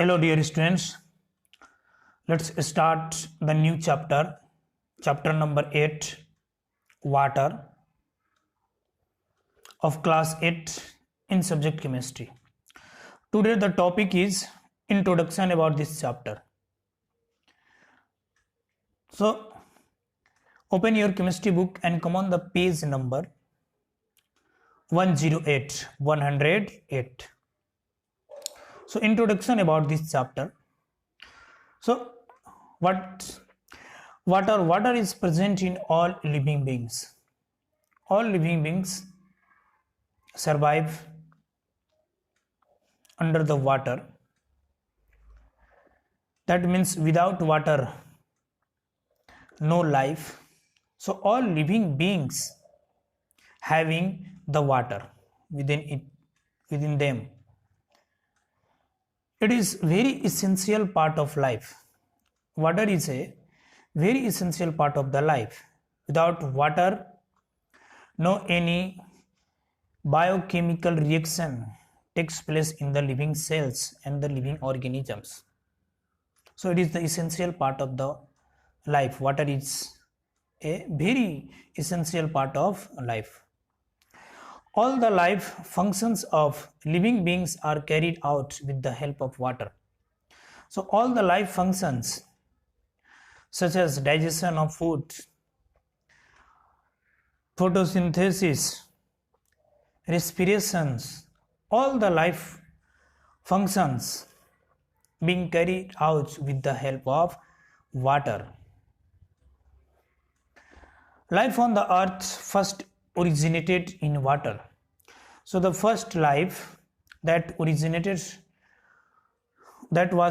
Hello, dear students. Let's start the new chapter, chapter number 8, Water, of class 8 in subject chemistry. Today, the topic is introduction about this chapter. So, open your chemistry book and come on the page number 108, 108. So, introduction about this chapter. So, water is present in all living beings. All living beings survive under the water. That means without water, no life. So all living beings having the water within them. It is very essential part of life. Water is a very essential part of the life. Without water, no any biochemical reaction takes place in the living cells and the living organisms. So it is the essential part of the life. Water is a very essential part of life. All the life functions of living beings are carried out with the help of water. So all the life functions such as digestion of food, photosynthesis, respirations, all the life functions being carried out with the help of water. Life on the earth first originated in water. So the first life that was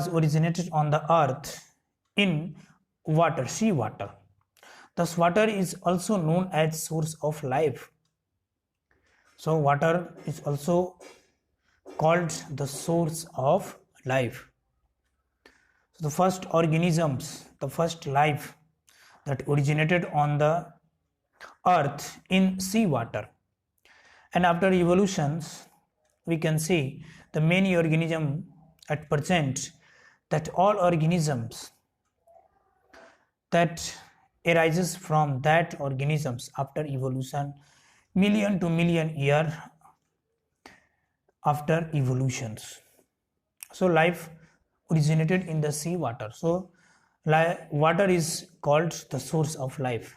originated on the earth in water, seawater. Thus water is also known as source of life. So water is also called the source of life. So the first organisms, the first life that originated on the earth in seawater. And after evolutions, we can see the many organisms at present, that all organisms that arises from that organisms after evolution, million to million year after evolutions. So life originated in the sea water. So water is called the source of life.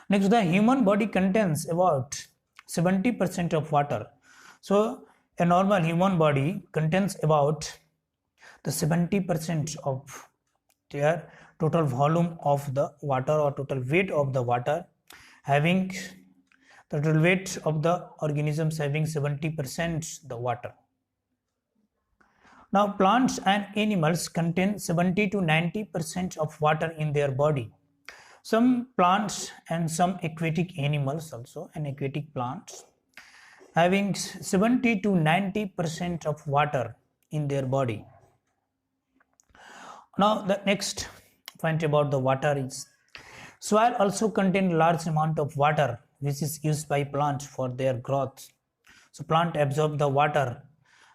Next, the human body contains about 70% of water. So a normal human body contains about the 70% of their total volume of the water, or total weight of the water, having the total weight of the organisms having 70% the water. Now plants and animals contain 70 to 90% of water in their body. Some plants and some aquatic animals also, and aquatic plants having 70 to 90% of water in their body. Now the next point about the water is soil also contains large amount of water which is used by plants for their growth. So plant absorb the water,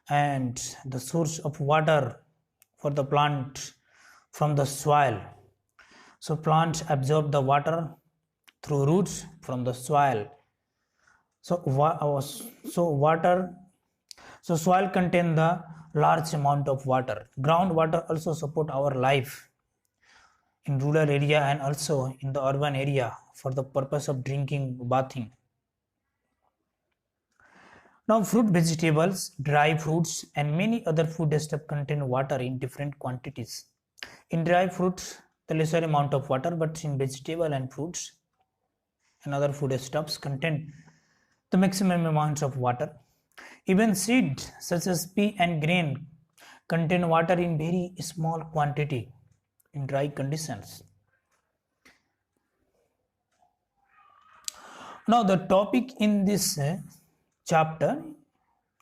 and the source of water for the plant from the soil. So plants absorb the water through roots from the soil. So soil contains the large amount of water. Groundwater also support our life in rural area and also in the urban area for the purpose of drinking, bathing. Now fruit, vegetables, dry fruits and many other food stuff contain water in different quantities. In dry fruits, the lesser amount of water, but in vegetable and fruits and other food stuffs contain the maximum amounts of water. Even seeds such as pea and grain contain water in very small quantity in dry conditions. Now the topic in this chapter,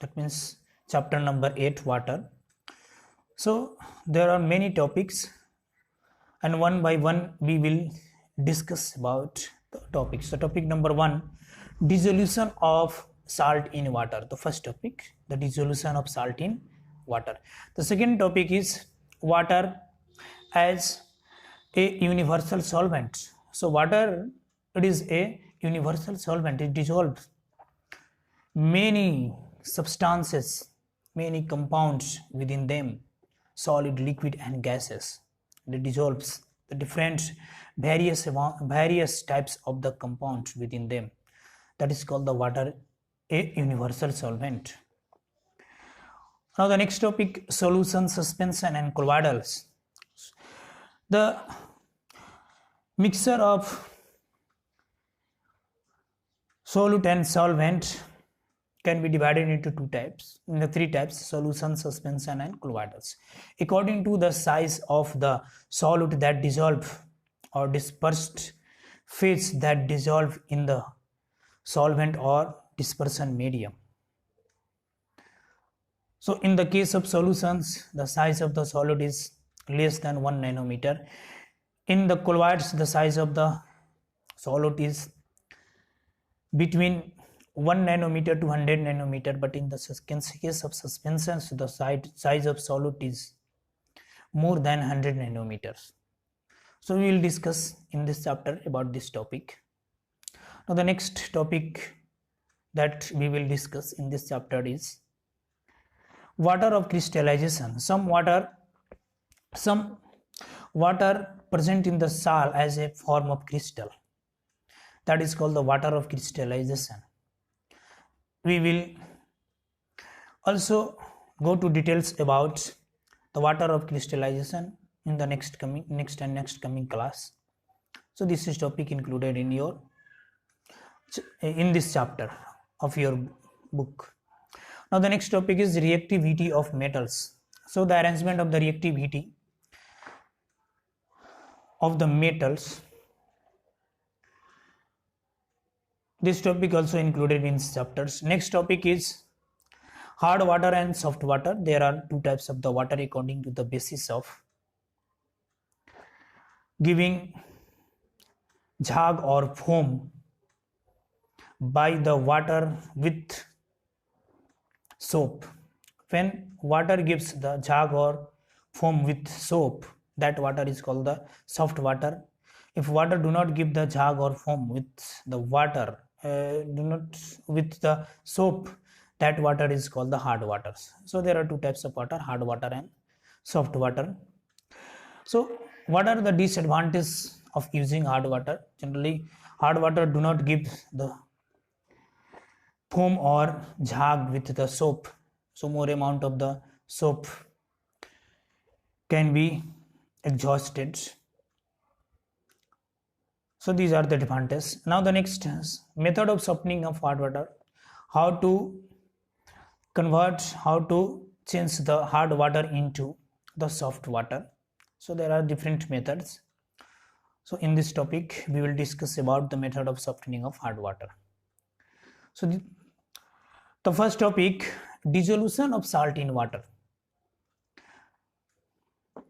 that means chapter number 8, water. So there are many topics, and one by one we will discuss about the topics. So topic number 1, dissolution of salt in water. The first topic, the dissolution of salt in water. The second topic is water as a universal solvent. So water, it is a universal solvent. It dissolves many substances, many compounds within them, solid, liquid and gases. It dissolves the different various types of the compounds within them. That is called the water, a universal solvent. Now the next topic, solution, suspension and colloidals. The mixture of solute and solvent can be divided into three types: solution, suspension and colloidals. According to the size of the solute that dissolve or dispersed phase that dissolve in the solvent or dispersion medium. So in the case of solutions, the size of the solute is less than 1 nanometer. In the colloids, the size of the solute is between 1 nanometer to 100 nanometer, but in the case of suspensions, the size of solute is more than 100 nanometers. So we will discuss in this chapter about this topic. Now the next topic that we will discuss in this chapter is water of crystallization. Some water present in the soil as a form of crystal. That is called the water of crystallization. We will also go to details about the water of crystallization in the next coming class. So this is topic included in this chapter of your book. Now the next topic is reactivity of metals. So the arrangement of the reactivity of the metals. This topic also included in chapters. Next topic is hard water and soft water. There are two types of the water according to the basis of giving jhag or foam by the water with soap. When water gives the jhag or foam with soap, that water is called the soft water. If water do not give the jhag or foam with the water, with the soap, that water is called the hard waters. So there are two types of water, hard water and soft water. So what are the disadvantages of using hard water? Generally, hard water do not give the foam or jhag with the soap. So more amount of the soap can be exhausted. So these are the advantages. Now the next method of softening of hard water. How to change the hard water into the soft water. So there are different methods. So in this topic, we will discuss about the method of softening of hard water. So the first topic, dissolution of salt in water.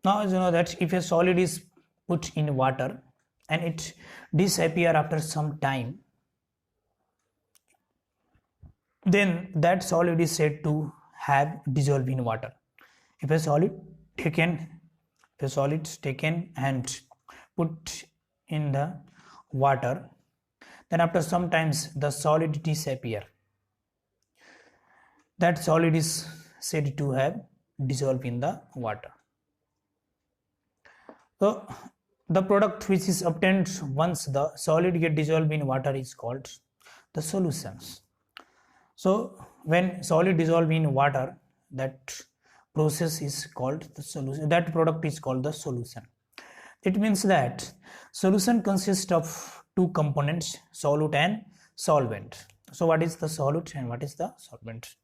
Now as you know that if a solid is put in water and it disappears after some time, then that solid is said to have dissolved in water. If a solid taken and put in the water, then after some times the solid disappear. That solid is said to have dissolved in the water. So the product which is obtained once the solid get dissolved in water is called the solutions. So when solid dissolve in water, that process is called the solution. That product is called the solution. It means that solution consists of two components, solute and solvent. So what is the solute and what is the solvent?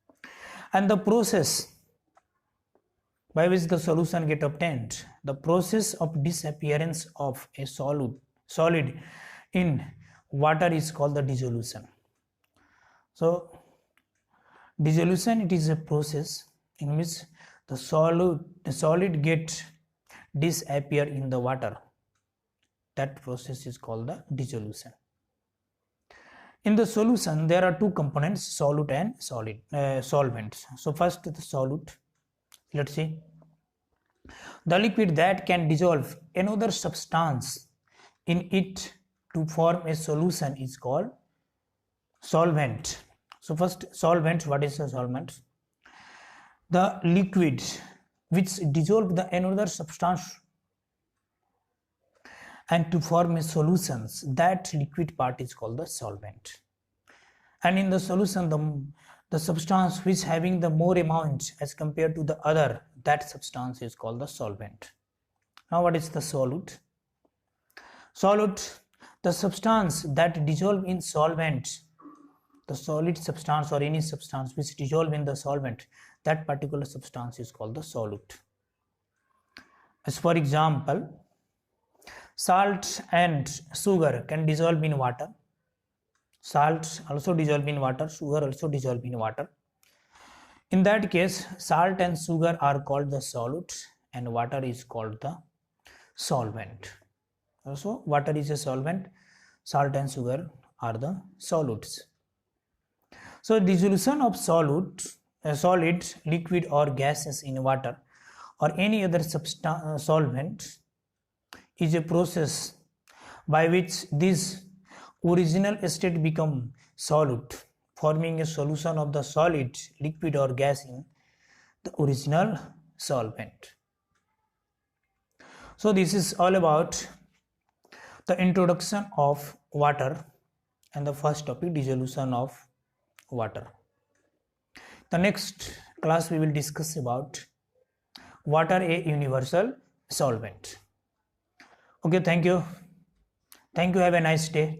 And the process by which the solution get obtained, the process of disappearance of a solid in water is called the dissolution. So dissolution, it is a process in which the solid get disappear in the water. That process is called the dissolution. In the solution, there are two components, solute and solvent. So first the solute. Let's see. The liquid that can dissolve another substance in it to form a solution is called solvent. So first, solvent. What is a solvent? The liquid which dissolve the another substance and to form a solutions, that liquid part is called the solvent. And in the solution, the substance which having the more amount as compared to the other, that substance is called the solvent. Now what is the solute? Solute, the substance that dissolve in solvent, the solid substance or any substance which dissolve in the solvent, that particular substance is called the solute. As for example, salt and sugar can dissolve in water. Salt also dissolve in water, sugar also dissolve in water. In that case, salt and sugar are called the solute and water is called the solvent. Also, water is a solvent, salt and sugar are the solutes. So, dissolution of solid, liquid or gases in water or any other solvent is a process by which this original state become solute, forming a solution of the solid, liquid or gas in the original solvent. So this is all about the introduction of water and the first topic, dissolution of water. The next class we will discuss about water, a universal solvent. Okay, thank you. Have a nice day.